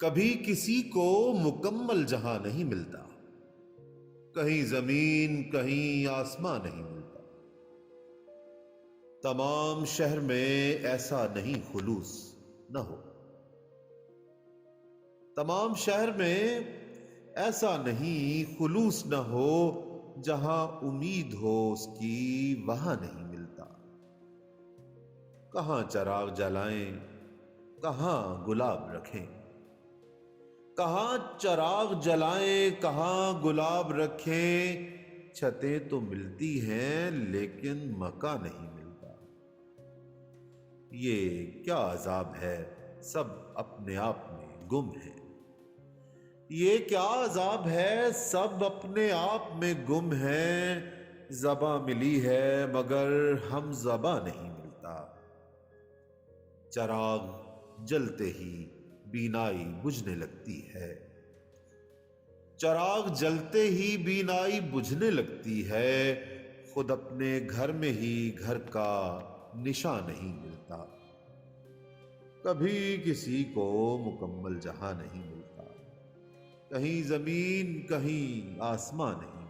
کبھی کسی کو مکمل جہاں نہیں ملتا، کہیں زمین کہیں آسمان نہیں ملتا۔ تمام شہر میں ایسا نہیں خلوص نہ ہو، تمام شہر میں ایسا نہیں خلوص نہ ہو، جہاں امید ہو اس کی وہاں نہیں ملتا۔ کہاں چراغ جلائیں، کہاں گلاب رکھیں، کہاں چراغ جلائیں کہاں گلاب رکھیں، چھتیں تو ملتی ہیں لیکن مکان نہیں ملتا۔ یہ کیا عذاب ہے، سب اپنے آپ میں گم ہے۔ یہ کیا عذاب ہے، سب اپنے آپ میں گم ہے۔ زباں ملی ہے مگر ہم زباں نہیں ملتا۔ چراغ جلتے ہی بینائی بجھنے لگتی ہے، چراغ جلتے ہی بینائی بجھنے لگتی ہے۔ خود اپنے گھر میں ہی گھر کا نشان نہیں ملتا۔ کبھی کسی کو مکمل جہاں نہیں ملتا، کہیں زمین کہیں آسمان نہیں